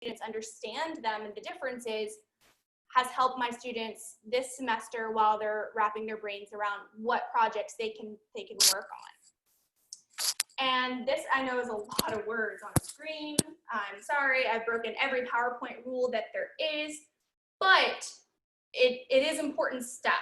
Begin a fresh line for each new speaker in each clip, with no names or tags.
students understand them and the differences has helped my students this semester while they're wrapping their brains around what projects they can work on. And this, I know, is a lot of words on a screen. I'm sorry, I've broken every PowerPoint rule that there is, but it is important stuff.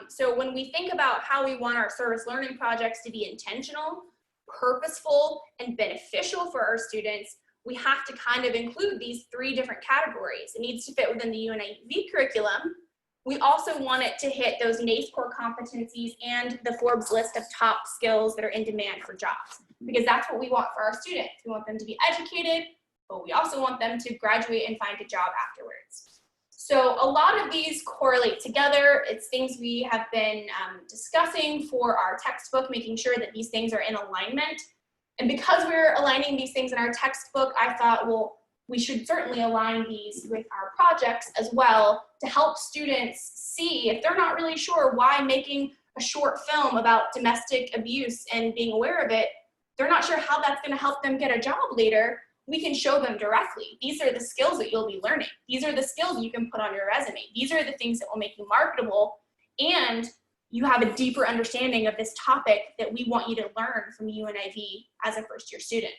So when we think about how we want our service learning projects to be intentional, purposeful, and beneficial for our students, we have to kind of include these 3 different categories. It needs to fit within the UNIV curriculum. We also want it to hit those NACE core competencies and the Forbes list of top skills that are in demand for jobs, because that's what we want for our students. We want them to be educated, but we also want them to graduate and find a job afterwards. So a lot of these correlate together. It's things we have been discussing for our textbook, making sure that these things are in alignment. And because we're aligning these things in our textbook, I thought, well, we should certainly align these with our projects as well to help students see, if they're not really sure why making a short film about domestic abuse and being aware of it, they're not sure how that's going to help them get a job later, we can show them directly. These are the skills that you'll be learning. These are the skills you can put on your resume. These are the things that will make you marketable, and you have a deeper understanding of this topic that we want you to learn from UNIV as a first-year student.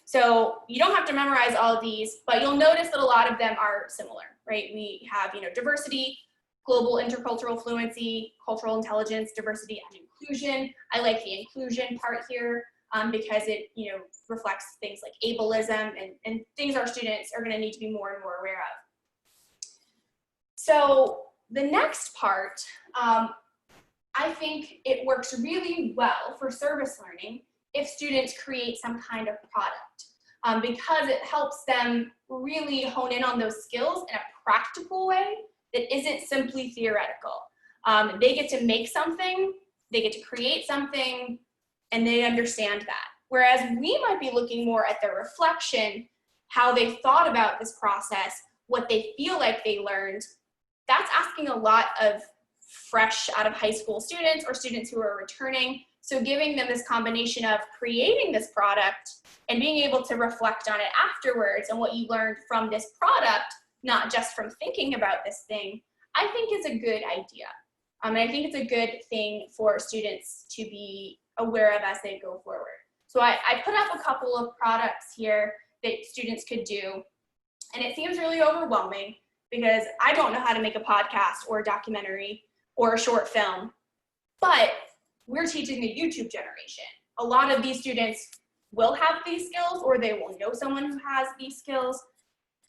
So you don't have to memorize all of these, but you'll notice that a lot of them are similar, right? We have, diversity, global intercultural fluency, cultural intelligence, diversity and inclusion. I like the inclusion part here because it, reflects things like ableism and things our students are going to need to be more and more aware of. So the next part, I think it works really well for service learning if students create some kind of product, because it helps them really hone in on those skills in a practical way that isn't simply theoretical. They get to make something, they get to create something, and they understand that. Whereas we might be looking more at their reflection, how they thought about this process, what they feel like they learned. That's asking a lot of fresh out of high school students or students who are returning. So giving them this combination of creating this product and being able to reflect on it afterwards and what you learned from this product, not just from thinking about this thing, I think is a good idea. And I think it's a good thing for students to be aware of as they go forward. So I put up a couple of products here that students could do, and it seems really overwhelming because I don't know how to make a podcast or a documentary or a short film, but we're teaching the YouTube generation. A lot of these students will have these skills, or they will know someone who has these skills.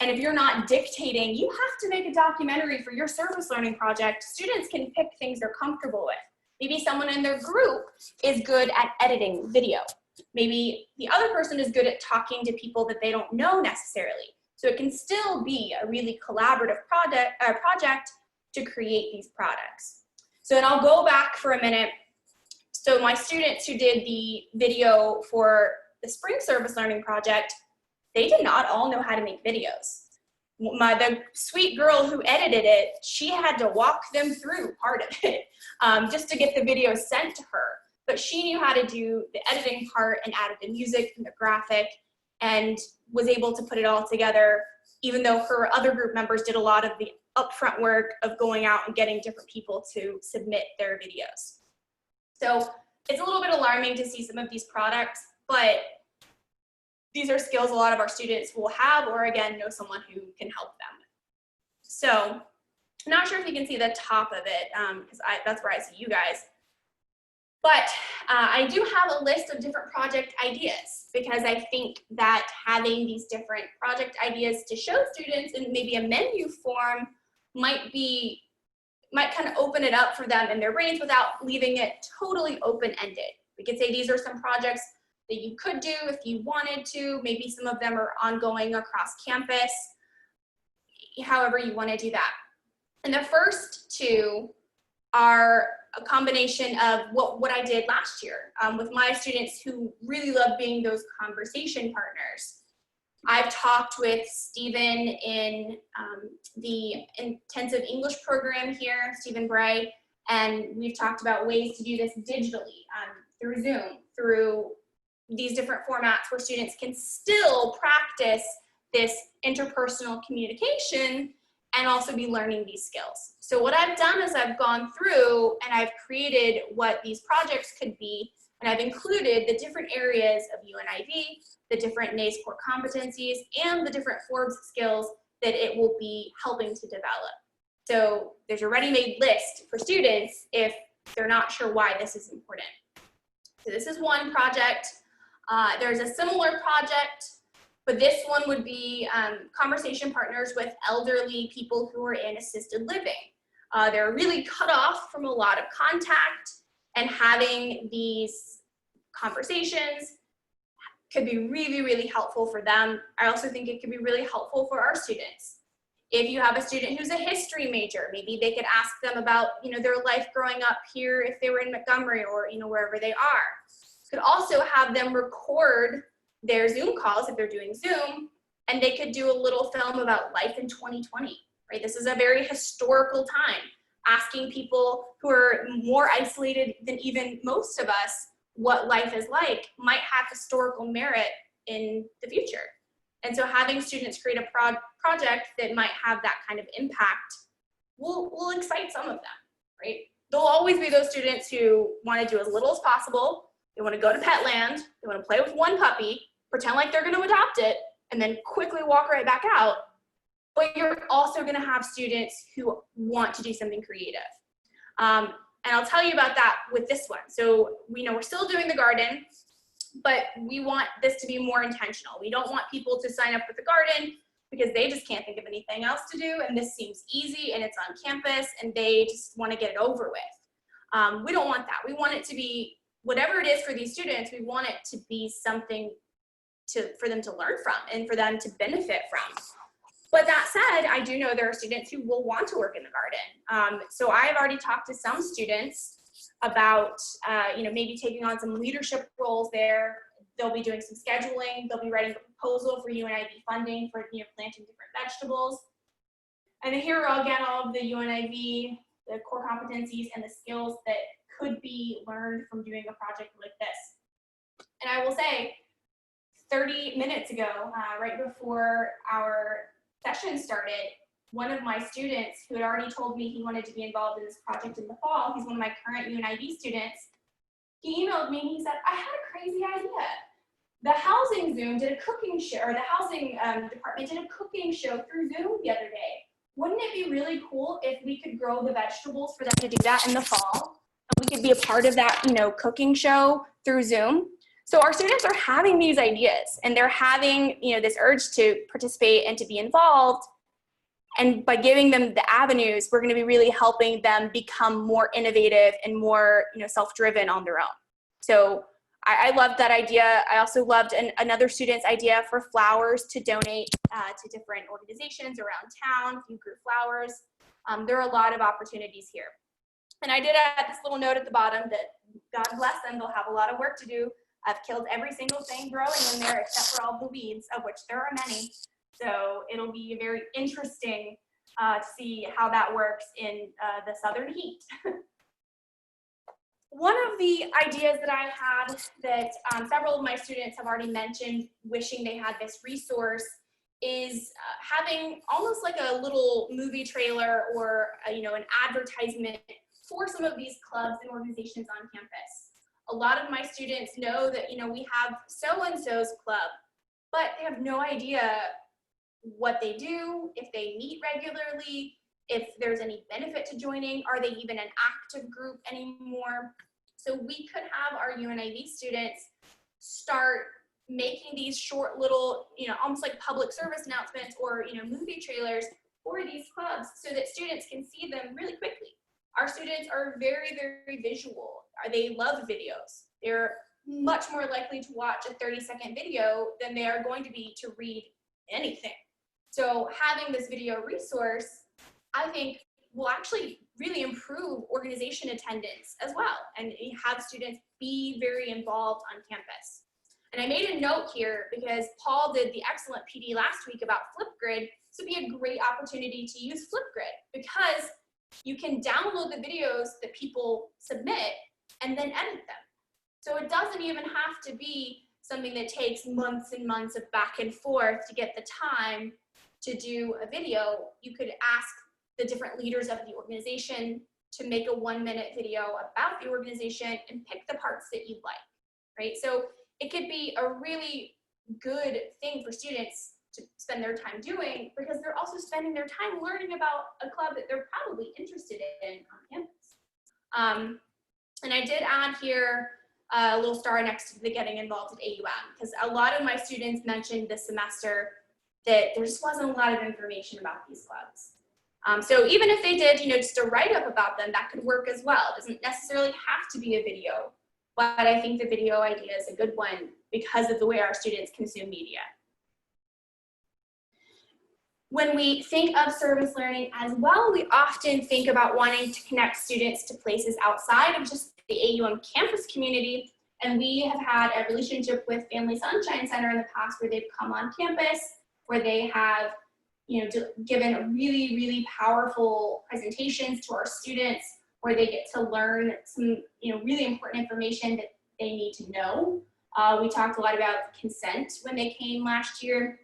And if you're not dictating, you have to make a documentary for your service learning project. Students can pick things they're comfortable with. Maybe someone in their group is good at editing video. Maybe the other person is good at talking to people that they don't know necessarily. So it can still be a really collaborative project to create these products. So, and I'll go back for a minute. So my students who did the video for the spring service learning project, they did not all know how to make videos. The sweet girl who edited it, she had to walk them through part of it just to get the video sent to her. But she knew how to do the editing part and added the music and the graphic and was able to put it all together, even though her other group members did a lot of the upfront work of going out and getting different people to submit their videos. So it's a little bit alarming to see some of these products, but these are skills a lot of our students will have, or again, know someone who can help them. So I'm not sure if you can see the top of it, because that's where I see you guys. But I do have a list of different project ideas, because I think that having these different project ideas to show students in maybe a menu form might kind of open it up for them in their brains without leaving it totally open-ended. We could say these are some projects that you could do if you wanted to. Maybe some of them are ongoing across campus, however you want to do that. And the first two are a combination of what I did last year with my students who really love being those conversation partners. I've talked with Stephen in the intensive English program here, Stephen Bray, and we've talked about ways to do this digitally through Zoom, through these different formats where students can still practice this interpersonal communication and also be learning these skills. So what I've done is I've gone through and I've created what these projects could be, and I've included the different areas of UNIV, the different NAES core competencies, and the different Forbes skills that it will be helping to develop. So there's a ready-made list for students if they're not sure why this is important. So this is one project. There's a similar project, but this one would be conversation partners with elderly people who are in assisted living. They're really cut off from a lot of contact, and having these conversations could be really, really helpful for them. I also think it could be really helpful for our students. If you have a student who's a history major, maybe they could ask them about, their life growing up here if they were in Montgomery or, wherever they are. Could also have them record their Zoom calls if they're doing Zoom, and they could do a little film about life in 2020, right? This is a very historical time, asking people who are more isolated than even most of us what life is like might have historical merit in the future. And so having students create a project that might have that kind of impact will excite some of them, right? There'll always be those students who want to do as little as possible. They want to go to Petland, they want to play with one puppy, pretend like they're going to adopt it, and then quickly walk right back out. But you're also going to have students who want to do something creative. And I'll tell you about that with this one. So we know we're still doing the garden, but we want this to be more intentional. We don't want people to sign up for the garden because they just can't think of anything else to do, and this seems easy and it's on campus and they just want to get it over with. We don't want that. We want it to be, whatever it is for these students, we want it to be something for them to learn from and for them to benefit from. But that said, I do know there are students who will want to work in the garden. So I've already talked to some students about, maybe taking on some leadership roles there. They'll be doing some scheduling. They'll be writing a proposal for UNIV funding for, planting different vegetables. And then here are again all of the UNIV, the core competencies and the skills that could be learned from doing a project like this. And I will say, 30 minutes ago, right before our session started, one of my students who had already told me he wanted to be involved in this project in the fall, he's one of my current UNIV students, he emailed me and he said, I had a crazy idea. The housing Zoom did a cooking show, or the housing department did a cooking show through Zoom the other day. Wouldn't it be really cool if we could grow the vegetables for them to do that in the fall? And we could be a part of that, cooking show through Zoom. So our students are having these ideas and they're having, this urge to participate and to be involved. And by giving them the avenues, we're going to be really helping them become more innovative and more, self-driven on their own. So I loved that idea. I also loved another student's idea for flowers to donate to different organizations around town, if you grew flowers. There are a lot of opportunities here. And I did add this little note at the bottom that God bless them, they'll have a lot of work to do. I've killed every single thing growing in there except for all the weeds, of which there are many. So it'll be very interesting to see how that works in the southern heat. One of the ideas that I had that several of my students have already mentioned, wishing they had this resource, is having almost like a little movie trailer or an advertisement for some of these clubs and organizations on campus. A lot of my students know that, we have so-and-so's club, but they have no idea what they do, if they meet regularly, if there's any benefit to joining, are they even an active group anymore? So we could have our UNIV students start making these short little, almost like public service announcements or, movie trailers for these clubs so that students can see them really quickly. Our students are very, very visual. They love videos. They're much more likely to watch a 30-second video than they are going to be to read anything. So having this video resource, I think, will actually really improve organization attendance as well and have students be very involved on campus. And I made a note here because Paul did the excellent PD last week about Flipgrid. This would be a great opportunity to use Flipgrid because you can download the videos that people submit and then edit them. So it doesn't even have to be something that takes months and months of back and forth to get the time to do a video, you could ask the different leaders of the organization to make a 1-minute video about the organization and pick the parts that you like, right? So it could be a really good thing for students to spend their time doing, because they're also spending their time learning about a club that they're probably interested in on campus. And I did add here a little star next to the getting involved at AUM, because a lot of my students mentioned this semester that there just wasn't a lot of information about these clubs. So even if they did, just a write-up about them, that could work as well. It doesn't necessarily have to be a video, but I think the video idea is a good one because of the way our students consume media. When we think of service learning as well, we often think about wanting to connect students to places outside of just the AUM campus community. And we have had a relationship with Family Sunshine Center in the past where they've come on campus, where they have given really, really powerful presentations to our students, where they get to learn some really important information that they need to know. We talked a lot about consent when they came last year.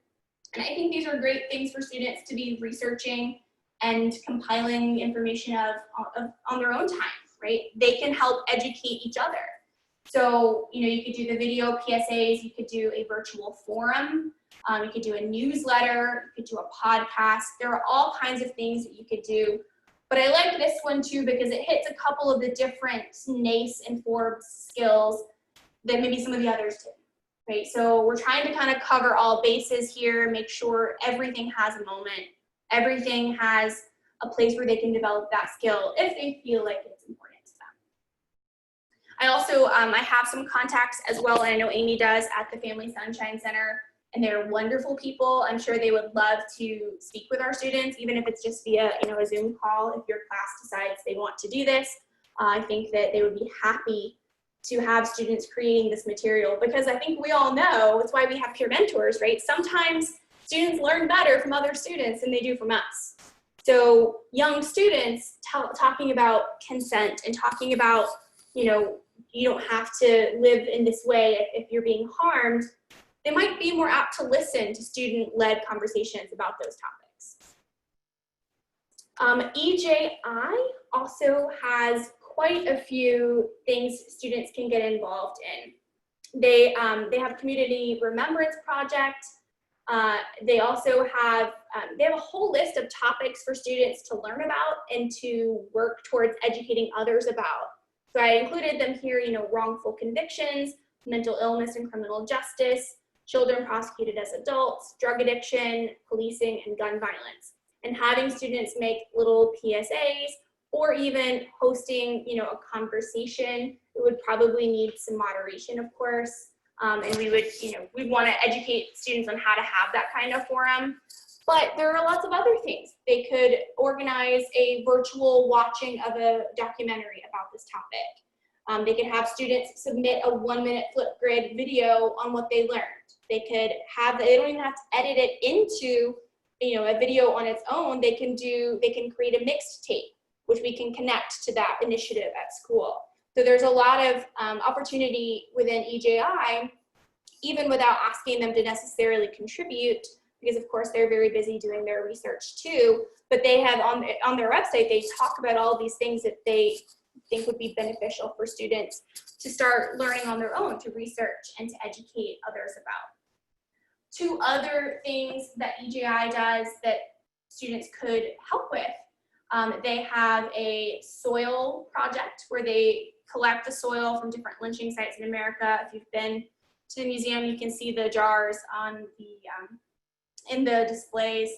And I think these are great things for students to be researching and compiling information on their own time, right? They can help educate each other. So, you could do the video PSAs, you could do a virtual forum, you could do a newsletter, you could do a podcast. There are all kinds of things that you could do. But I like this one too because it hits a couple of the different NACE and Forbes skills that maybe some of the others did. Right, so we're trying to kind of cover all bases here, make sure everything has a moment, everything has a place where they can develop that skill if they feel like it's important to them. I also, I have some contacts as well, and I know Amy does, at the Family Sunshine Center, and they're wonderful people. I'm sure they would love to speak with our students, even if it's just via a Zoom call. If your class decides they want to do this, I think that they would be happy to have students creating this material, because I think we all know, it's why we have peer mentors, right? Sometimes students learn better from other students than they do from us. So young students talking about consent and talking about, you don't have to live in this way if you're being harmed, they might be more apt to listen to student-led conversations about those topics. EJI also has quite a few things students can get involved in. They have a community remembrance project. They also have a whole list of topics for students to learn about and to work towards educating others about. So I included them here, wrongful convictions, mental illness and criminal justice, children prosecuted as adults, drug addiction, policing, and gun violence. And having students make little PSAs, or even hosting, a conversation. It would probably need some moderation, of course. And we would, we'd want to educate students on how to have that kind of forum. But there are lots of other things. They could organize a virtual watching of a documentary about this topic. They could have students submit a 1-minute Flipgrid video on what they learned. They could have, they don't even have to edit it into, a video on its own. They can create a mixed tape, which we can connect to that initiative at school. So there's a lot of opportunity within EJI, even without asking them to necessarily contribute, because of course they're very busy doing their research too, but they have on their website, they talk about all these things that they think would be beneficial for students to start learning on their own, to research and to educate others about. 2 other things that EJI does that students could help with. They have a soil project where they collect the soil from different lynching sites in America. If you've been to the museum, you can see the jars on in the displays.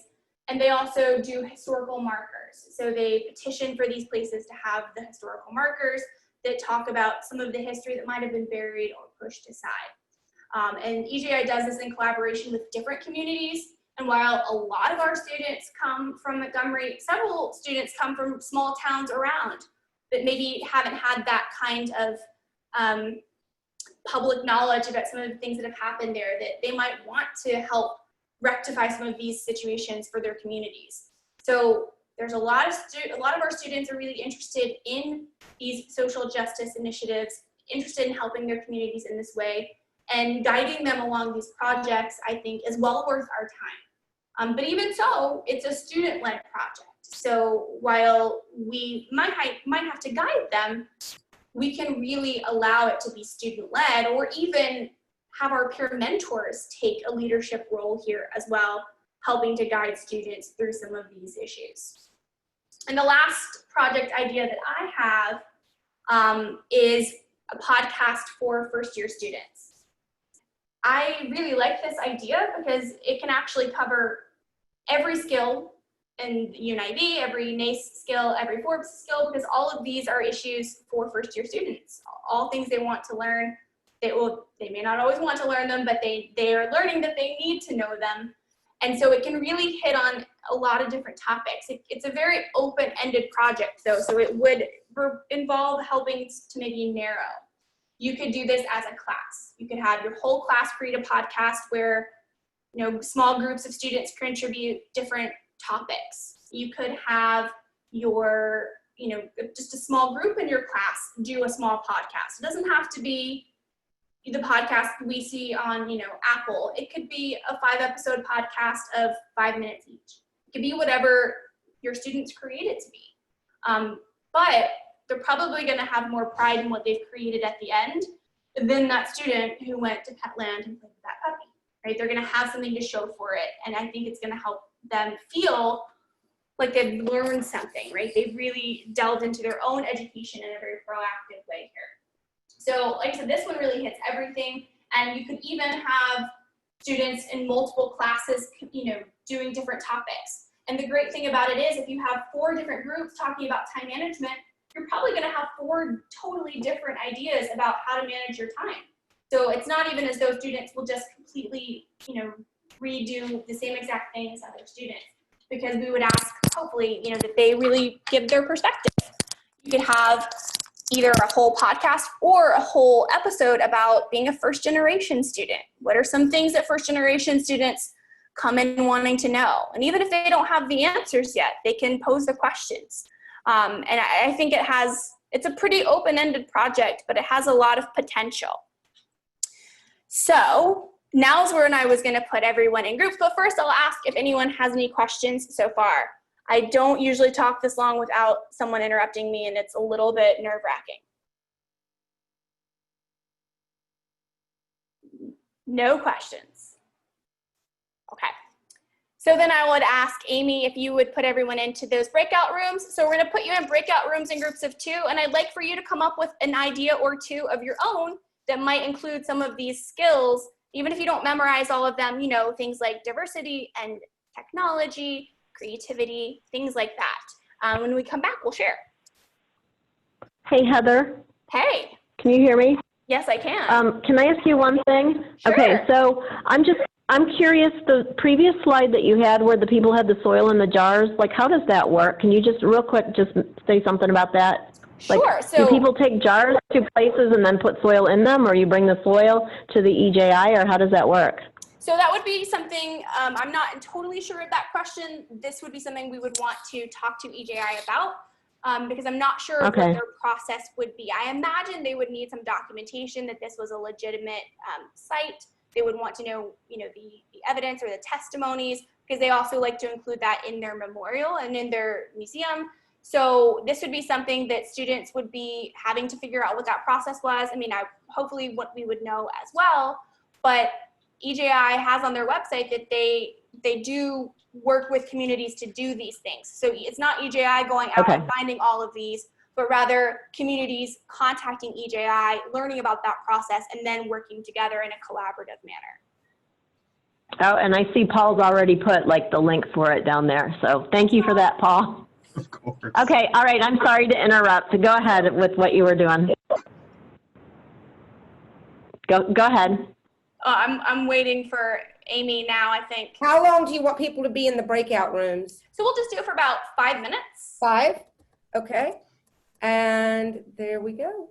And they also do historical markers. So they petition for these places to have the historical markers that talk about some of the history that might have been buried or pushed aside. And EJI does this in collaboration with different communities. And while a lot of our students come from Montgomery, several students come from small towns around that maybe haven't had that kind of public knowledge about some of the things that have happened there, that they might want to help rectify some of these situations for their communities. So there's a lot of our students are really interested in these social justice initiatives, interested in helping their communities in this way. And guiding them along these projects, I think, is well worth our time. But even so, it's a student-led project. So while we might have to guide them, we can really allow it to be student-led, or even have our peer mentors take a leadership role here as well, helping to guide students through some of these issues. And the last project idea that I have is a podcast for first-year students. I really like this idea because it can actually cover every skill in UNIV, every NACE skill, every Forbes skill, because all of these are issues for first-year students. All things they want to learn. They may not always want to learn them, but they are learning that they need to know them. And so it can really hit on a lot of different topics. It's a very open-ended project, though, so it would involve helping to maybe narrow. You could do this as a class. You could have your whole class create a podcast where, you know, small groups of students contribute different topics. You could have your, you know, just a small group in your class do a small podcast. It doesn't have to be the podcast we see on, you know, Apple. It could be a 5-episode podcast of 5 minutes each. It could be whatever your students create it to be. But they're probably going to have more pride in what they've created at the end than that student who went to Petland and played with that puppy, right? They're going to have something to show for it. And I think it's going to help them feel like they've learned something, right? They've really delved into their own education in a very proactive way here. So like I said, this one really hits everything, and you could even have students in multiple classes, you know, doing different topics. And the great thing about it is if you have 4 different groups talking about time management, you're probably going to have 4 totally different ideas about how to manage your time. So it's not even as though students will just completely, you know, redo the same exact thing as other students, because we would ask, hopefully, you know, that they really give their perspective. You could have either a whole podcast or a whole episode about being a first-generation student. What are some things that first-generation students come in wanting to know? And even if they don't have the answers yet, they can pose the questions. And I think it's a pretty open-ended project, but it has a lot of potential. So now's when I was going to put everyone in groups, but first I'll ask if anyone has any questions so far. I don't usually talk this long without someone interrupting me, and it's a little bit nerve-wracking. No questions. Okay. So then I would ask Amy if you would put everyone into those breakout rooms. So we're going to put you in breakout rooms in groups of 2, and I'd like for you to come up with an idea or 2 of your own that might include some of these skills, even if you don't memorize all of them, you know, things like diversity and technology, creativity, things like that. When we come back, we'll share.
Hey, Heather.
Hey.
Can you hear me?
Yes, I can.
Can I ask you one thing?
Sure.
Okay, so I'm curious, the previous slide that you had where the people had the soil in the jars, like how does that work? Can you just real quick just say something about that?
Sure.
Like, do people take jars to places and then put soil in them, or you bring the soil to the EJI, or how does that work?
So that would be something, I'm not totally sure of that question. This would be something we would want to talk to EJI about, because I'm not sure what their process would be. I imagine they would need some documentation that this was a legitimate site. They would want to know, you know, the evidence or the testimonies, because they also like to include that in their memorial and in their museum. So this would be something that students would be having to figure out what that process was. I mean, hopefully what we would know as well, but EJI has on their website that they do work with communities to do these things. So it's not EJI going out and finding all of these, but rather communities contacting EJI, learning about that process, and then working together in a collaborative manner.
Oh, and I see Paul's already put like the link for it down there. So thank you for that, Paul.
Of course.
Okay, all right, I'm sorry to interrupt. So go ahead with what you were doing. Go ahead.
I'm waiting for Amy now, I think.
How long do you want people to be in the breakout rooms?
So we'll just do it for about 5 minutes.
5? Okay. And there we go.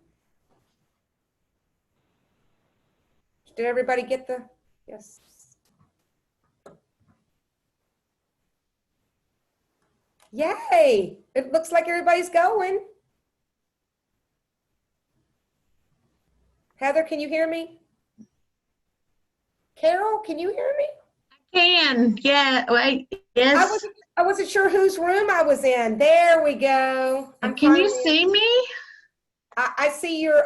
Did everybody get the, yes. Yay! It looks like everybody's going. Heather, can you hear me? Carol, can you hear me?
Can, yeah, wait,
I
yes.
wasn't sure whose room I was in. There we go.
Can you see me?
I see your,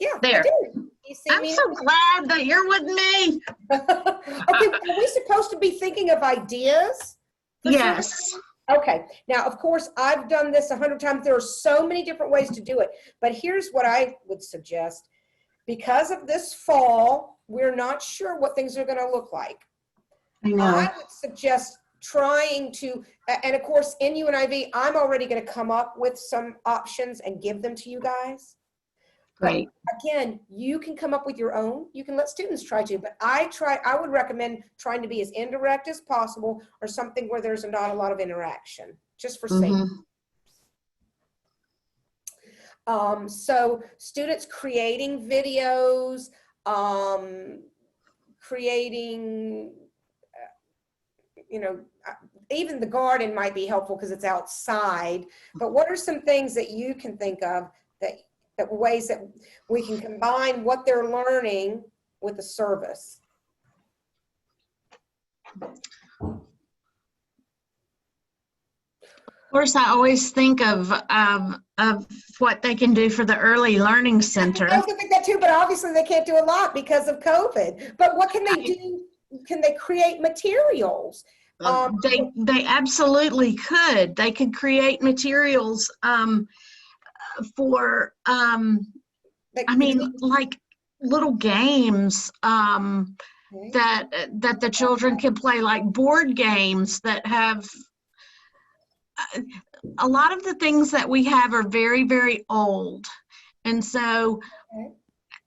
yeah, I
There.
do. You see
I'm
me?
so glad that you're with me.
Okay, are we supposed to be thinking of ideas?
Yes.
Okay, now, of course, I've done this 100 times. There are so many different ways to do it, but here's what I would suggest. Because of this fall, we're not sure what things are gonna look like.
I know.
I would suggest trying to, and of course, in UNIV, I'm already going to come up with some options and give them to you guys.
Great.
But again, you can come up with your own. You can let students try to, but I would recommend trying to be as indirect as possible, or something where there's not a lot of interaction, just for safety. So students creating videos, creating, you know, even the garden might be helpful because it's outside, but what are some things that you can think of that ways that we can combine what they're learning with the service?
Of course, I always think of what they can do for the Early Learning Center.
I also think that too, but obviously they can't do a lot because of COVID. But what can they do? Can they create materials?
They absolutely could. They could create materials for I mean, like little games that the children can play, like board games that have a lot of the things that we have are very, very old. And so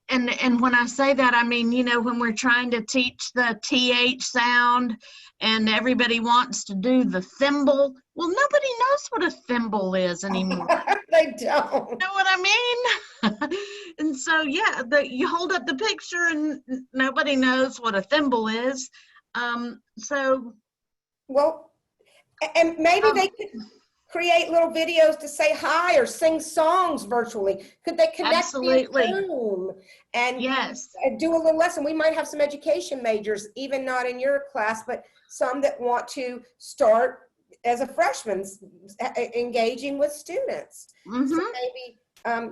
and when I say that, I mean, you know, when we're trying to teach the TH sound and everybody wants to do the thimble, well, nobody knows what a thimble is anymore.
They don't.
You know what I mean? And so, yeah, you hold up the picture and nobody knows what a thimble is.
Well, and maybe they could create little videos to say hi or sing songs virtually. Could they connect via Zoom and do a little lesson? We might have some education majors, even not in your class, but some that want to start as a freshman engaging with students. So maybe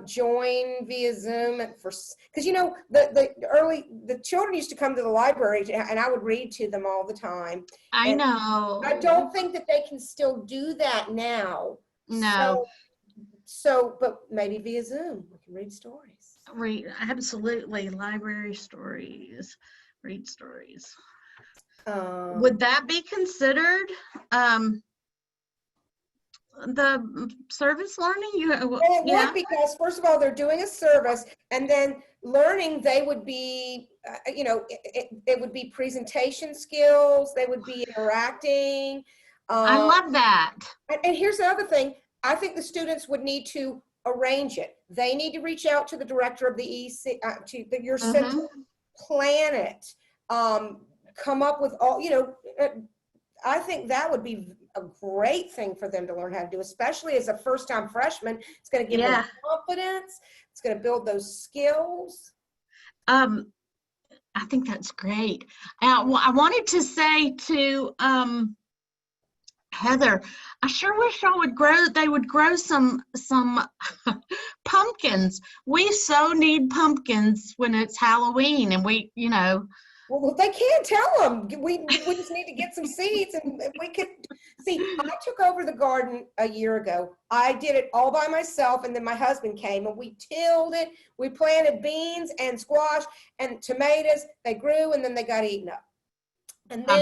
join via Zoom because you know the children used to come to the library and I would read to them all the time.
I know.
I don't think that they can still do that now.
No.
So but maybe via Zoom we can read stories.
Absolutely, library stories, read stories. Would that be considered the service learning?
Well, it would, because first of all, they're doing a service, and then learning, they would be, you know, it would be presentation skills, they would be interacting.
I love that.
And here's the other thing, I think the students would need to arrange it. They need to reach out to the director of the EC, your center, plan it, come up with all, you know, I think that would be a great thing for them to learn how to do, especially as a first-time freshman. It's going to give them confidence. It's going to build those skills.
I think that's great. Well, I wanted to say to Heather, I sure wish they would grow some pumpkins. We so need pumpkins when it's Halloween, and we, you know.
Well, they can't tell them. We just need to get some seeds, and we could see. I took over the garden a year ago. I did it all by myself, and then my husband came and we tilled it. We planted beans and squash and tomatoes. They grew and then they got eaten up. And then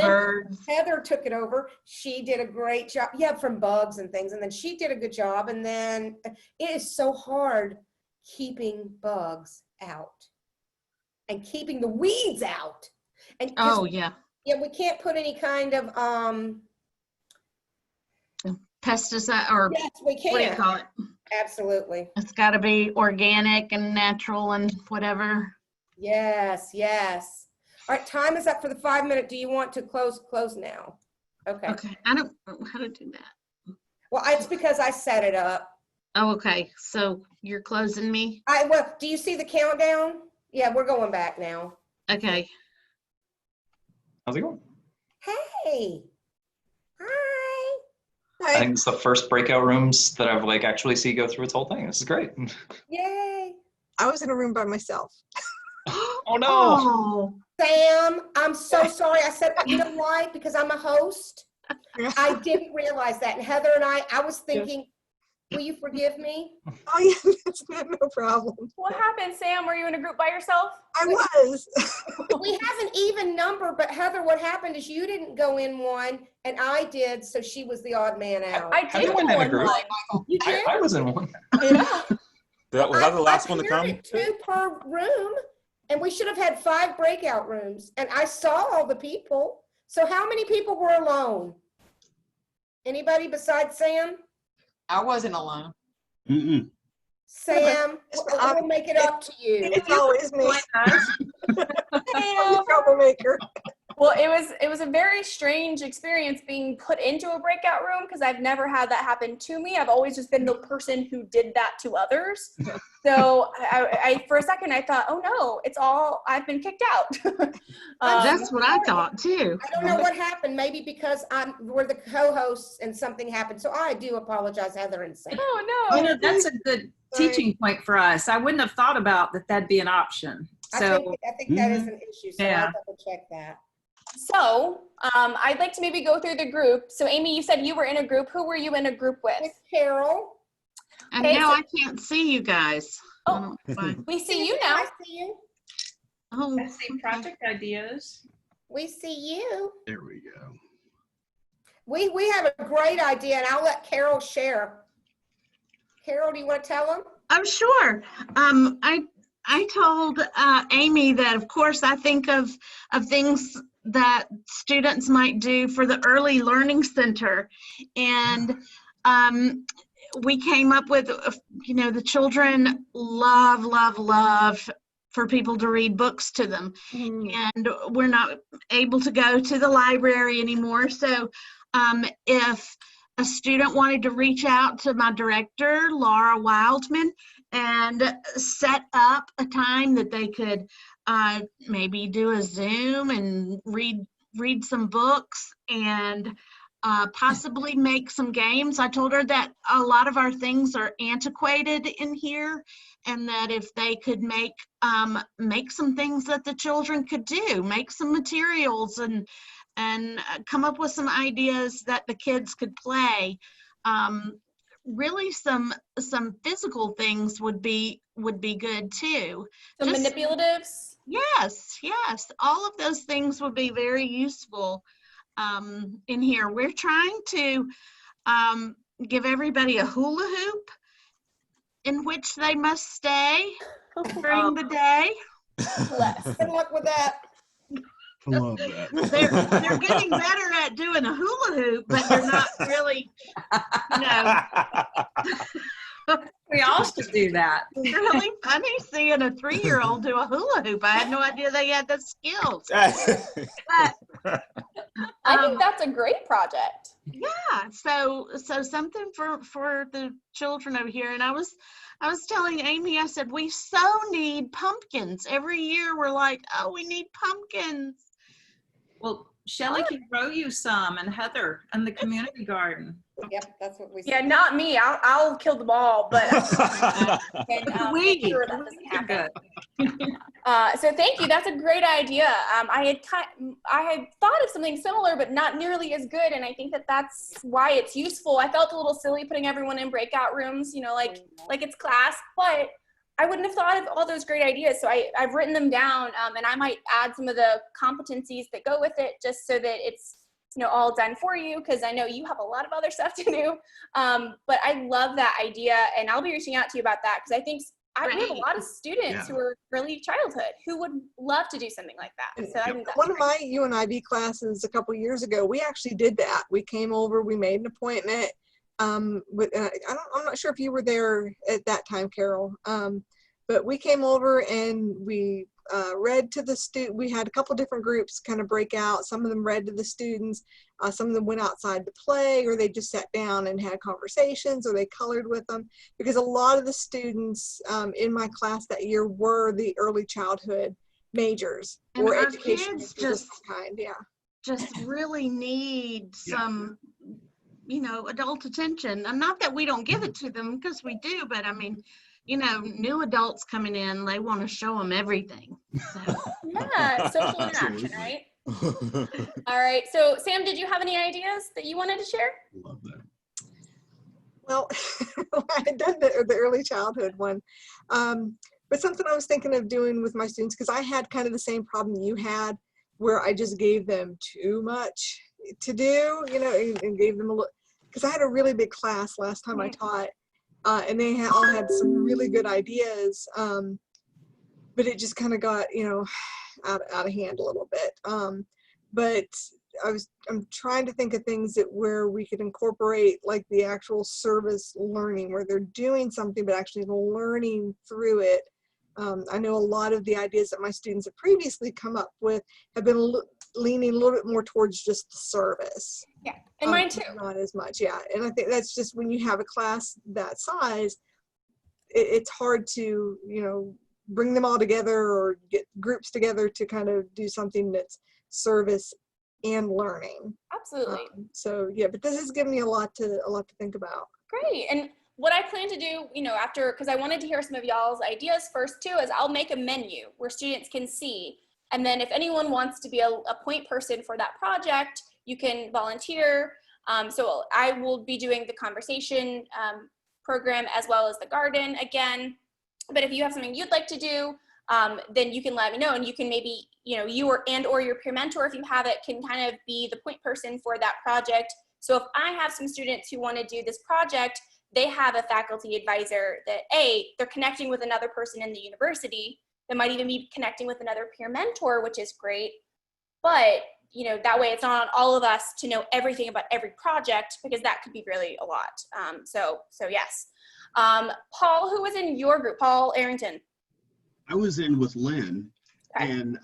Heather took it over. She did a great job. Yeah, from bugs and things. And then she did a good job. And then it is so hard keeping bugs out and keeping the weeds out. And yeah, we can't put any kind of
pesticide or
we can.
What do you call it?
Absolutely.
It's got to be organic and natural and whatever.
Yes. All right, time is up for the 5-minute. Do you want to close now? Okay.
Okay. I don't know how to do that.
Well, it's because I set it up.
Oh, okay. So you're closing me?
Well, do you see the countdown? Yeah, we're going back now.
Okay.
How's it going?
Hey. Hi.
I think it's the first breakout rooms that I've like actually see go through its whole thing. This is great.
Yay.
I was in a room by myself.
Oh no.
Oh,
Sam, I'm so sorry. I said, you know why? Because I'm a host. I didn't realize that. And Heather and I was thinking, will you forgive me?
Oh yeah, that's no problem.
What happened, Sam? Were you in a group by yourself?
I was.
We have an even number, but Heather, what happened is you didn't go in one and I did, so she was the odd man out.
I did
Heather went in a
go
group.
one.
You did?
I was in one.
Yeah.
Was that the last one to come?
I counted 2 per room, and we should have had 5 breakout rooms, and I saw all the people. So how many people were alone? Anybody besides Sam?
I wasn't alone.
Mm-mm.
Sam, we'll make it up to you.
It's always me. I'm
Sam.
the troublemaker.
Well, it was a very strange experience being put into a breakout room because I've never had that happen to me. I've always just been the person who did that to others. So I for a second I thought, oh no, I've been kicked out.
that's what I thought too.
I don't know what happened. Maybe because we're the co-hosts and something happened. So I do apologize, Heather and Sam.
Oh no.
You know, that's a good teaching point for us. I wouldn't have thought about that'd be an option. So
I think that is an issue. So
Yeah.
I'll double check that.
So I'd like to maybe go through the group. So Amy, you said you were in a group. Who were you in a group with?
With Carol.
And
Okay,
now
so-
I can't see you guys.
Oh. We see you now.
I see you.
Oh,
let's see, project ideas.
We see you.
There we go.
We have a great idea, and I'll let Carol share. Carol, do you want to tell them?
I'm sure. I told Amy that, of course, I think of things that students might do for the Early Learning Center. And we came up with, the children love for people to read books to them. And we're not able to go to the library anymore. So if a student wanted to reach out to my director, Laura Wildman, and set up a time that they could maybe do a Zoom and read some books and possibly make some games. I told her that a lot of our things are antiquated in here, and that if they could make some things that the children could do, make some materials and come up with some ideas that the kids could play. Really some physical things would be good too.
So manipulatives.
Yes, all of those things would be very useful in here. We're trying to give everybody a hula hoop in which they must stay during the day.
Good luck with that.
Love that.
They're getting better at doing a hula hoop, but they're not really,
We all should do that.
It's really funny seeing a 3-year-old do a hula hoop. I had no idea they had the skills. But
I think that's a great project.
yeah, so something for the children over here. And I was telling Amy, I said, we so need pumpkins. Every year we're like, oh, we need pumpkins.
Well, Shelley can grow you some, and Heather, and the community garden.
Yep, that's what we said.
Yeah, not me. I'll kill them all, but and, make sure that doesn't happen. So thank you. That's a great idea. I had thought of something similar, but not nearly as good. And I think that's why it's useful. I felt a little silly putting everyone in breakout rooms, like it's class, but I wouldn't have thought of all those great ideas. So I've written them down, and I might add some of the competencies that go with it, just so that it's all done for you, because I know you have a lot of other stuff to do. But I love that idea, and I'll be reaching out to you about that, because I think we have a lot of students who are early childhood who would love to do something like that. So I think that's
One of
great.
my UNIV classes a couple years ago, we actually did that. We came over, we made an appointment. I'm not sure if you were there at that time, Carol, but we came over and we read to the student. We had a couple different groups kind of break out. Some of them read to the students. Some of them went outside to play, or they just sat down and had conversations, or they colored with them, because a lot of the students in my class that year were the early childhood majors
And
or
our
education
kids
majors of
just
some kind. Yeah.
just really need some, you know, adult attention. And not that we don't give it to them, because we do, but I mean, you know, new adults coming in, they want to show them everything. So.
Yeah, social interaction, right? All right. So Sam, did you have any ideas that you wanted to share?
Love that.
Well, I had done the early childhood one. But something I was thinking of doing with my students, because I had kind of the same problem you had, where I just gave them too much to do, you know, and gave them a little, because I had a really big class last time I taught, and they all had some really good ideas, but it just kind of got, you know, out of hand a little bit. But I'm trying to think of things where we could incorporate like the actual service learning, where they're doing something but actually learning through it. I know a lot of the ideas that my students have previously come up with have been leaning a little bit more towards just the service.
Yeah, and mine too.
Not as much, yeah. And I think that's just when you have a class that size, it's hard to, you know, bring them all together or get groups together to kind of do something that's service and learning.
Absolutely.
So yeah, but this has given me a lot to think about.
Great. And what I plan to do, you know, after, because I wanted to hear some of y'all's ideas first too, is I'll make a menu where students can see. And then if anyone wants to be a point person for that project, you can volunteer. So I will be doing the conversation program as well as the garden again. But if you have something you'd like to do, then you can let me know, and you can maybe, you know, you or your peer mentor, if you have it, can kind of be the point person for that project. So if I have some students who want to do this project, they have a faculty advisor that they're connecting with another person in the university. They might even be connecting with another peer mentor, which is great. But, you know, that way it's not on all of us to know everything about every project, because that could be really a lot. So yes. Paul, who was in your group? Paul Arrington.
I was in with Lynn, and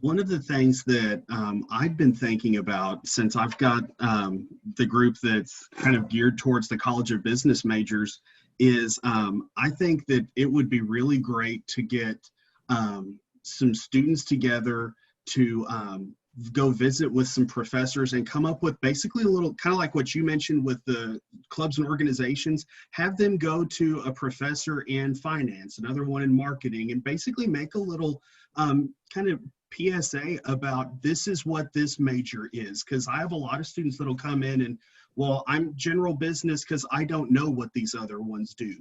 one of the things that I've been thinking about since I've got the group that's kind of geared towards the College of Business majors is I think that it would be really great to get some students together to go visit with some professors and come up with basically a little, kind of like what you mentioned with the clubs and organizations, have them go to a professor in finance, another one in marketing, and basically make a little kind of PSA about this is what this major is. Because I have a lot of students that'll come in and, well, I'm general business because I don't know what these other ones do.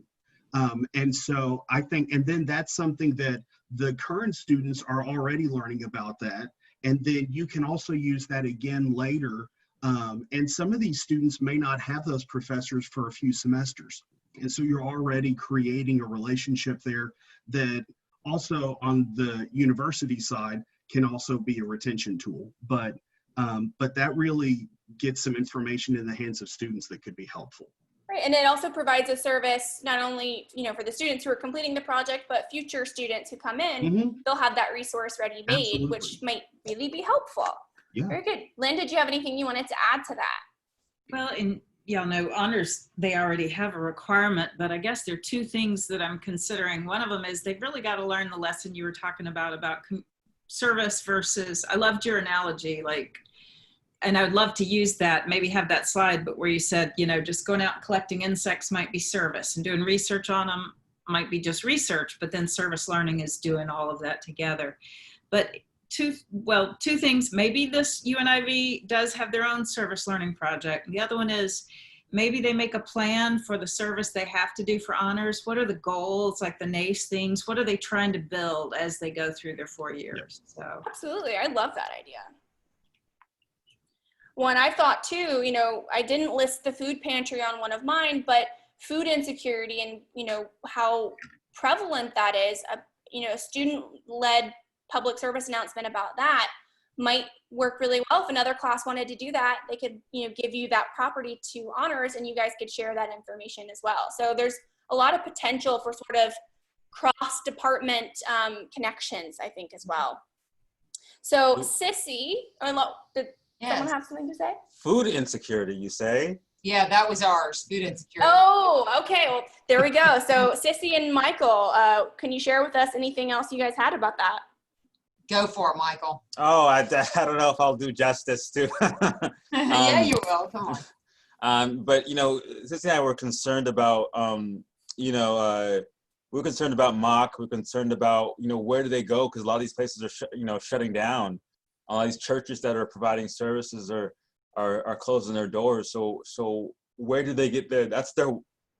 And so I think, and then that's something that the current students are already learning about that. And then you can also use that again later. And some of these students may not have those professors for a few semesters. And so you're already creating a relationship there that also on the university side can also be a retention tool. But that really gets some information in the hands of students that could be helpful.
Right, and it also provides a service not only, you know, for the students who are completing the project, but future students who come in, they'll have that resource ready made, which might really be helpful. Yeah. Very good. Lynn, did you have anything you wanted to add to that?
Well, and y'all know honors, they already have a requirement, but I guess there are two things that I'm considering. One of them is they've really got to learn the lesson you were talking about service versus, I loved your analogy, like, and I would love to use that, maybe have that slide, but where you said, you know, just going out and collecting insects might be service, and doing research on them might be just research, but then service learning is doing all of that together. But two things, maybe this UNIV does have their own service learning project. The other one is maybe they make a plan for the service they have to do for honors. What are the goals, like the NACE things? What are they trying to build as they go through their 4 years? So
absolutely, I love that idea. One I thought too, you know, I didn't list the food pantry on one of mine, but food insecurity and, you know, how prevalent that is, you know, a student-led public service announcement about that might work really well. If another class wanted to do that, they could, you know, give you that property to honors, and you guys could share that information as well. So there's a lot of potential for sort of cross-department connections, I think, as well. So Sissy, did someone have something to say?
Food insecurity, you say?
Yeah, that was ours, food insecurity.
Oh, okay. Well, there we go. So Sissy and Michael, can you share with us anything else you guys had about that?
Go for it, Michael.
Oh, I don't know if I'll do justice to.
Yeah, you will. Come on.
But, you know, Sissy and I were concerned about, you know, we're concerned about mock. We're concerned about, you know, where do they go? Because a lot of these places are, you know, shutting down. A lot of these churches that are providing services are closing their doors. So where do they get that's their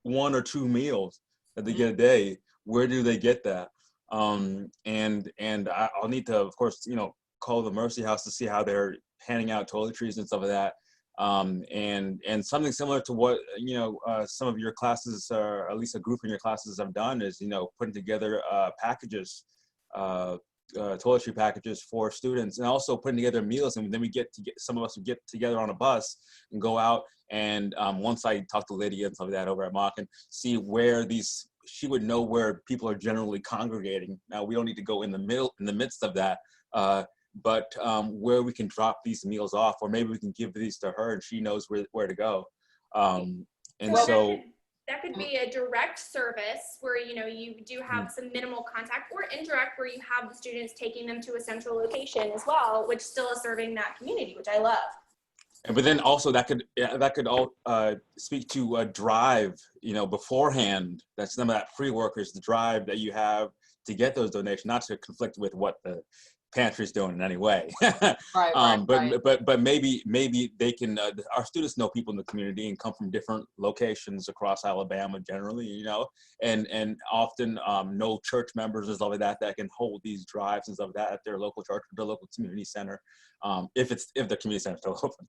1 or 2 meals that they get a day. Where do they get that? And I'll need to, of course, you know, call the Mercy House to see how they're handing out toiletries and stuff like that. And something similar to what, you know, some of your classes, or at least a group in your classes have done is, you know, putting together packages, toiletry packages for students, and also putting together meals. And then some of us would get together on a bus and go out. And once I talked to Lydia and stuff like that over at Mock and see where she would know where people are generally congregating. Now, we don't need to go in the midst of that, but where we can drop these meals off, or maybe we can give these to her and she knows where to go.
That could be a direct service where, you know, you do have some minimal contact, or indirect where you have the students taking them to a central location as well, which still is serving that community, which I love.
But then also that could all speak to a drive, you know, beforehand. That's some of that pre-workers, the drive that you have to get those donations, not to conflict with what the pantry is doing in any way.
Right.
But maybe they can. Our students know people in the community and come from different locations across Alabama generally, you know, and often know church members and stuff like that can hold these drives and stuff like that at their local church or their local community center, if the community center is still open.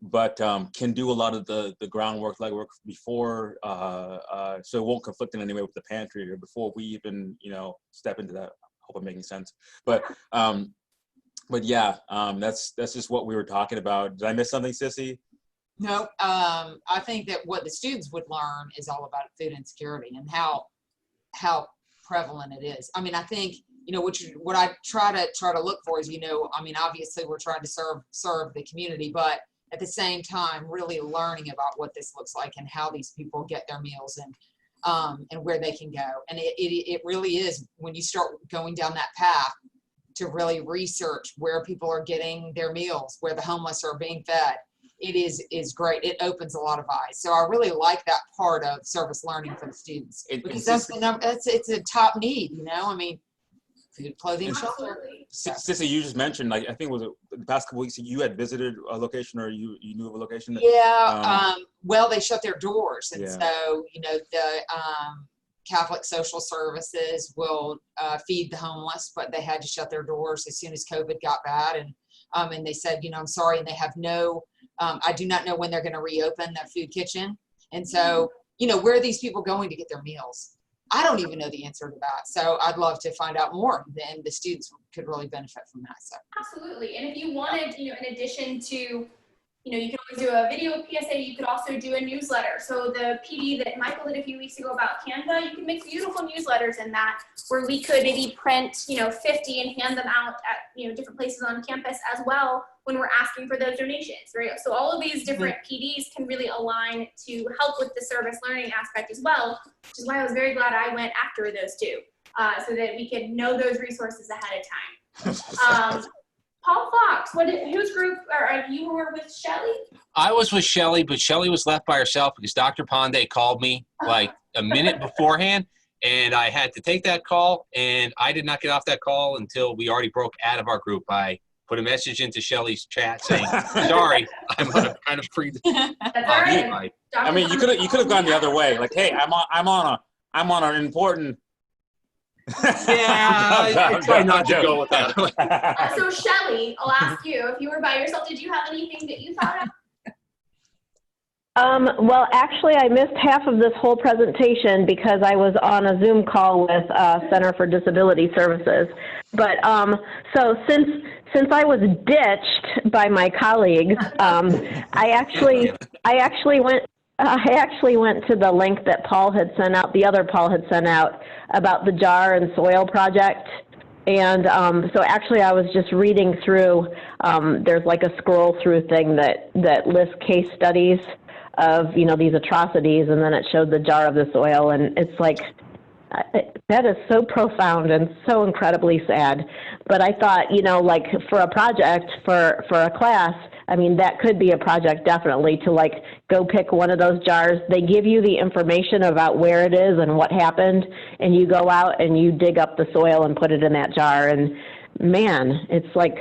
But can do a lot of the groundwork, legwork before, so it won't conflict in any way with the pantry or before we even, you know, step into that. Hope I'm making sense. But yeah, that's just what we were talking about. Did I miss something, Sissy?
No, I think that what the students would learn is all about food insecurity and how prevalent it is. I mean, I think, you know, what I try to look for is, you know, I mean, obviously we're trying to serve the community, but at the same time, really learning about what this looks like and how these people get their meals and where they can go. And it really is, when you start going down that path, to really research where people are getting their meals, where the homeless are being fed. It is great. It opens a lot of eyes. So I really like that part of service learning for the students, because it's a top need, you know. I mean, food, clothing, shelter.
Sissy, you just mentioned, like, I think it was the past couple weeks you had visited a location, or you knew of a location.
Yeah. Well, they shut their doors, and
yeah.
so, you know, the Catholic Social Services will feed the homeless, but they had to shut their doors as soon as COVID got bad, and they said, you know, I'm sorry, and they have no. I do not know when they're going to reopen that food kitchen, and so, you know, where are these people going to get their meals? I don't even know the answer to that. So I'd love to find out more. Then the students could really benefit from that. So
absolutely. And if you wanted, you know, in addition to, you know, you can always do a video PSA, you could also do a newsletter. So the PD that Michael did a few weeks ago about Canva, you can make beautiful newsletters in that, where we could maybe print, you know, 50 and hand them out at, you know, different places on campus as well when we're asking for those donations, right? So all of these different PDs can really align to help with the service learning aspect as well, which is why I was very glad I went after those two, so that we could know those resources ahead of time. Paul Fox, whose group, or you were with Shelly?
I was with Shelly, but Shelly was left by herself because Dr. Ponde called me like a minute beforehand, and I had to take that call, and I did not get off that call until we already broke out of our group. I put a message into Shelly's chat saying, sorry, I'm kind of pre.
That's all right.
I mean, you could have gone the other way. Like, hey, I'm on an important.
Yeah, I try not to go with that.
So Shelly, I'll ask you, if you were by yourself, did you have anything that you thought of?
Well, actually, I missed half of this whole presentation because I was on a Zoom call with Center for Disability Services. But so since I was ditched by my colleagues, I actually went to the link that Paul had sent out, the other Paul had sent out, about the jar and soil project. And so actually I was just reading through, there's like a scroll through thing that lists case studies of, you know, these atrocities, and then it showed the jar of the soil, and it's like, That is so profound and so incredibly sad. But I thought, you know, like for a project, for a class, I mean, that could be a project definitely to like go pick one of those jars. They give you the information about where it is and what happened, and you go out and you dig up the soil and put it in that jar. And man, it's like,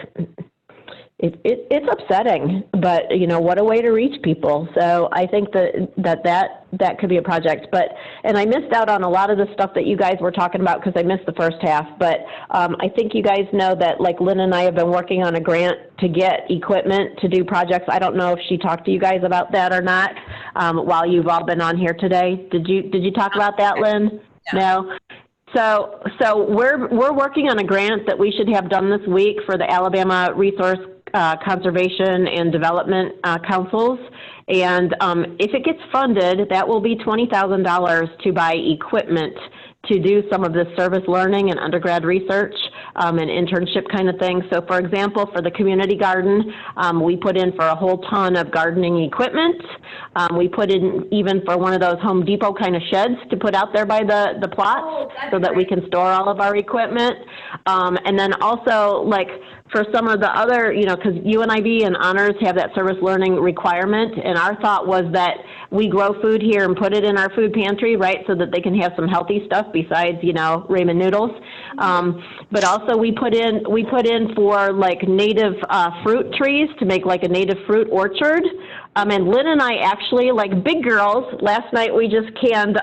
it's upsetting, but you know, what a way to reach people. So I think that could be a project. But, and I missed out on a lot of the stuff that you guys were talking about because I missed the first half. But I think you guys know that like Lynn and I have been working on a grant to get equipment to do projects. I don't know if she talked to you guys about that or not while you've all been on here today. Did you talk about that, Lynn? No. So we're working on a grant that we should have done this week for the Alabama Resource Conservation and Development Councils. And if it gets funded, that will be $20,000 to buy equipment to do some of this service learning and undergrad research and internship kind of thing. So for example, for the community garden, we put in for a whole ton of gardening equipment. We put in even for one of those Home Depot kind of sheds to put out there by the plots so that we can store all of our equipment. And then also like for some of the other, you know, because UNIV and honors have that service learning requirement, and our thought was that we grow food here and put it in our food pantry, right, so that they can have some healthy stuff besides, you know, ramen noodles. But also we put in for like native fruit trees to make like a native fruit orchard. And Lynn and I actually, like big girls, last night we just canned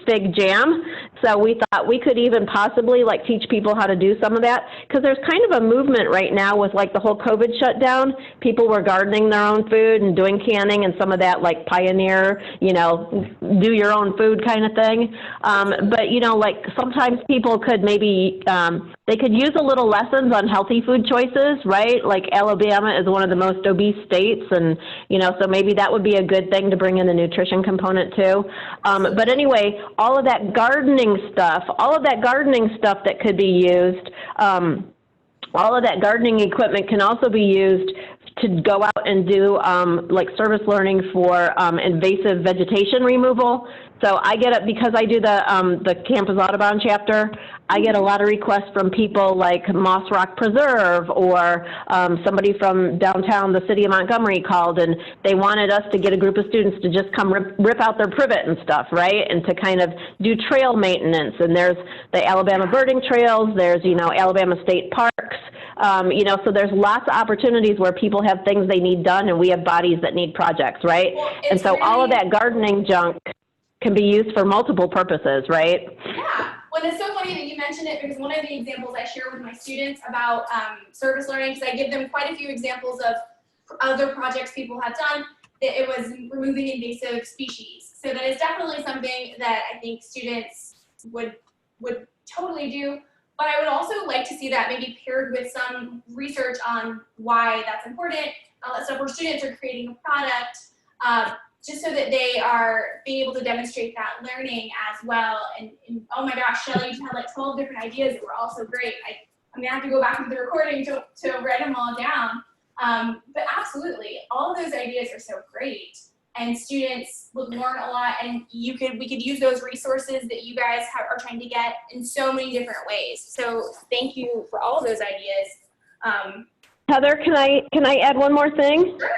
fig jam. So we thought we could even possibly like teach people how to do some of that, because there's kind of a movement right now with like the whole COVID shutdown. People were gardening their own food and doing canning and some of that like pioneer, you know, do your own food kind of thing. But you know, like sometimes people could maybe, they could use a little lessons on healthy food choices, right? Like Alabama is one of the most obese states, and you know, so maybe that would be a good thing to bring in the nutrition component too. But anyway, all of that gardening stuff that could be used, all of that gardening equipment can also be used to go out and do like service learning for invasive vegetation removal. So I get it because I do the Campus Audubon chapter. I get a lot of requests from people like Moss Rock Preserve, or somebody from downtown, the city of Montgomery called, and they wanted us to get a group of students to just come rip out their privet and stuff, right? And to kind of do trail maintenance. And there's the Alabama birding trails, there's, you know, Alabama state parks. You know, so there's lots of opportunities where people have things they need done, and we have bodies that need projects, right? Well, and so all of that gardening junk can be used for multiple purposes, right?
Yeah. Well, it's so funny that you mentioned it, because one of the examples I share with my students about service learning, because I give them quite a few examples of other projects people have done, that it was removing invasive species. So that is definitely something that I think students would totally do. But I would also like to see that maybe paired with some research on why that's important. So where students are creating a product, just so that they are being able to demonstrate that learning as well. And oh my gosh, Shelly, you had like 12 different ideas that were also great. I'm gonna have to go back into the recording to write them all down. But absolutely, all of those ideas are so great. And students would learn a lot, and we could use those resources that you guys are trying to get in so many different ways. So thank you for all of those ideas.
Heather, can I add one more thing?
Sure.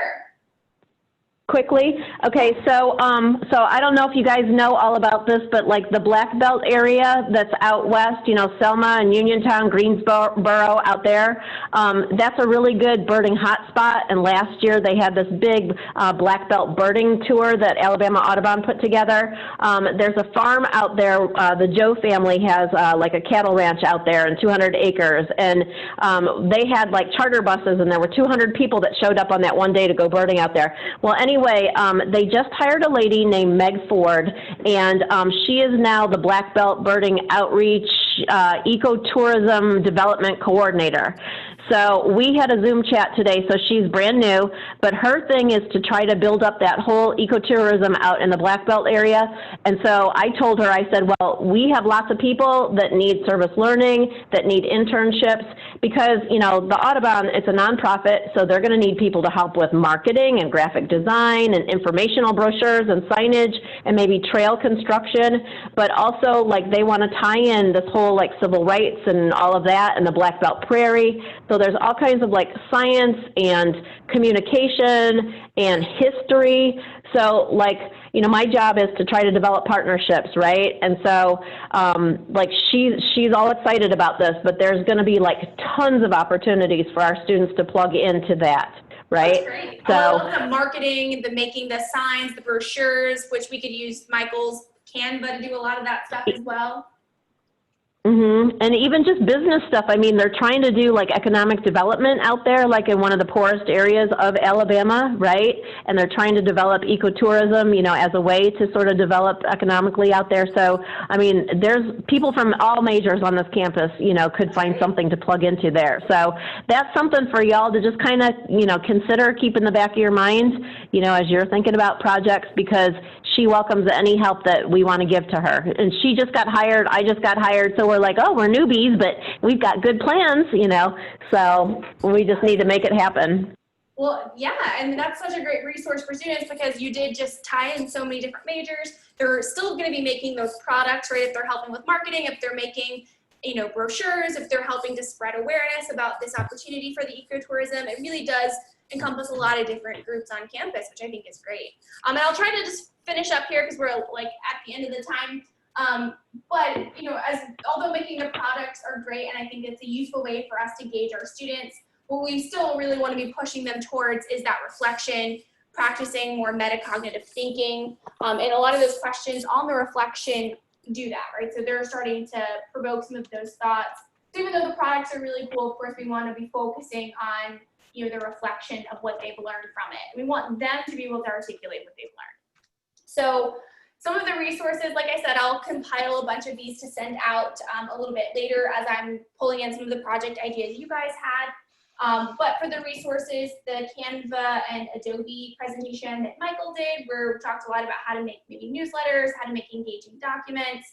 Quickly. Okay, so I don't know if you guys know all about this, but like the Black Belt area that's out west, you know, Selma and Uniontown, Greensboro out there, that's a really good birding hotspot. And last year they had this big Black Belt birding tour that Alabama Audubon put together. There's a farm out there. The Joe family has like a cattle ranch out there and 200 acres, and they had like charter buses, and there were 200 people that showed up on that one day to go birding out there. Well, anyway, they just hired a lady named Meg Ford, and she is now the Black Belt Birding Outreach Ecotourism Development Coordinator. So we had a Zoom chat today, so she's brand new, but her thing is to try to build up that whole ecotourism out in the Black Belt area. And so I told her, I said, well, we have lots of people that need service learning, that need internships, because, you know, the Audubon, it's a nonprofit, so they're going to need people to help with marketing and graphic design and informational brochures and signage and maybe trail construction, but also, like, they want to tie in this whole, like, civil rights and all of that and the Black Belt Prairie. So there's all kinds of, like, science and communication and history. So, like, you know, my job is to try to develop partnerships, right? And so, like, she's all excited about this, but there's going to be, like, tons of opportunities for our students to plug into that, right?
That's great.
So,
I love the marketing, the making the signs, the brochures, which we could use Michael's Canva to do a lot of that stuff as well.
And even just business stuff. I mean, they're trying to do like economic development out there, like in one of the poorest areas of Alabama, right? And they're trying to develop ecotourism, you know, as a way to sort of develop economically out there. So, I mean, there's people from all majors on this campus, you know, could find something to plug into there. So that's something for y'all to just kind of, you know, consider, keep in the back of your mind, you know, as you're thinking about projects, because she welcomes any help that we want to give to her. And she just got hired, I just got hired, so we're like, oh, we're newbies, but we've got good plans, you know, so we just need to make it happen.
Well, yeah, and that's such a great resource for students because you did just tie in so many different majors. They're still going to be making those products, right? If they're helping with marketing, if they're making, you know, brochures, if they're helping to spread awareness about this opportunity for the ecotourism, it really does encompass a lot of different groups on campus, which I think is great. And I'll try to just finish up here because we're like at the end of the time. But, you know, although making the products are great, and I think it's a useful way for us to gauge our students, what we still really want to be pushing them towards is that reflection, practicing more metacognitive thinking. And a lot of those questions on the reflection do that, right? So they're starting to provoke some of those thoughts. So even though the products are really cool, of course, we want to be focusing on, you know, the reflection of what they've learned from it. We want them to be able to articulate what they've learned. So some of the resources, like I said, I'll compile a bunch of these to send out a little bit later as I'm pulling in some of the project ideas you guys had. But for the resources, the Canva and Adobe presentation that Michael did, where we talked a lot about how to make maybe newsletters, how to make engaging documents.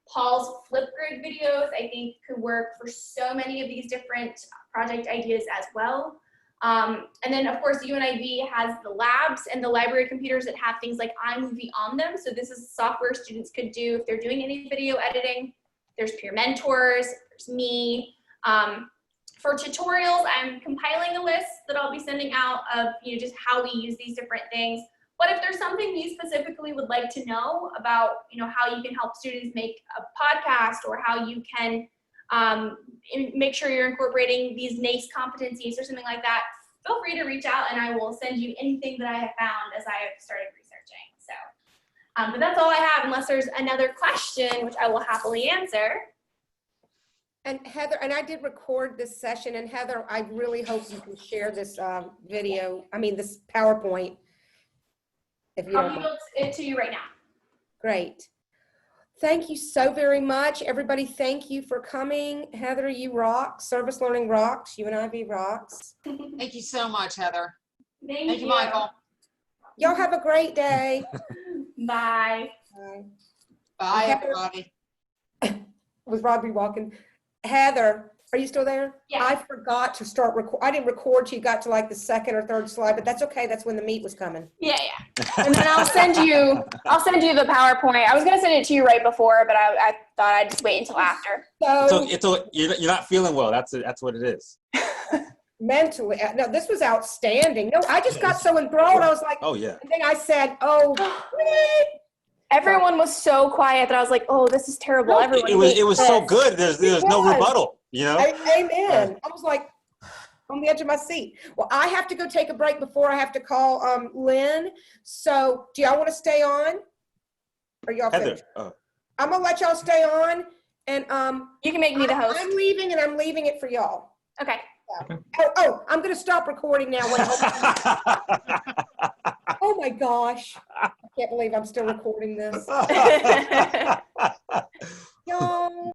Paul's Flipgrid videos, I think, could work for so many of these different project ideas as well. And then, of course, UNIV has the labs and the library computers that have things like iMovie on them. So this is software students could do if they're doing any video editing. There's peer mentors, there's me. For tutorials, I'm compiling a list that I'll be sending out of, you know, just how we use these different things. But if there's something you specifically would like to know about, you know, how you can help students make a podcast or how you can make sure you're incorporating these NACE competencies or something like that, feel free to reach out and I will send you anything that I have found as I have started researching. So, but that's all I have unless there's another question, which I will happily answer.
And Heather, and I did record this session, and Heather, I really hope you can share this this PowerPoint. If you
I'll
don't mind.
email it to you right now.
Great. Thank you so very much. Everybody, thank you for coming. Heather, you rock. Service Learning rocks. UNIV rocks.
Thank you so much, Heather.
Thank you,
Michael.
Y'all have a great day.
Bye.
Bye.
Bye,
Heather,
everybody.
was Robbie walking? Heather, are you still there?
Yeah.
I forgot to start I didn't record till you got to like the second or third slide, but that's okay. That's when the meat was coming.
Yeah. And then I'll send you the PowerPoint. I was gonna send it to you right before, but I thought I'd just wait until after.
So
you're not feeling well. That's what it is.
Mentally, no, this was outstanding. No, I just got so enthralled. I was like,
oh yeah.
And then I said, oh.
Everyone was so quiet that I was like, oh, this is terrible. Everyone
It was so good. There's no rebuttal, you know?
Amen. I was like on the edge of my seat. Well, I have to go take a break before I have to call Lynn. So do y'all want to stay on? Or y'all finished? I'm going to let y'all stay on. And
you can make me the host.
I'm leaving and I'm leaving it for y'all.
Okay.
Oh, I'm going to stop recording now. Oh my gosh. I can't believe I'm still recording this. Y'all.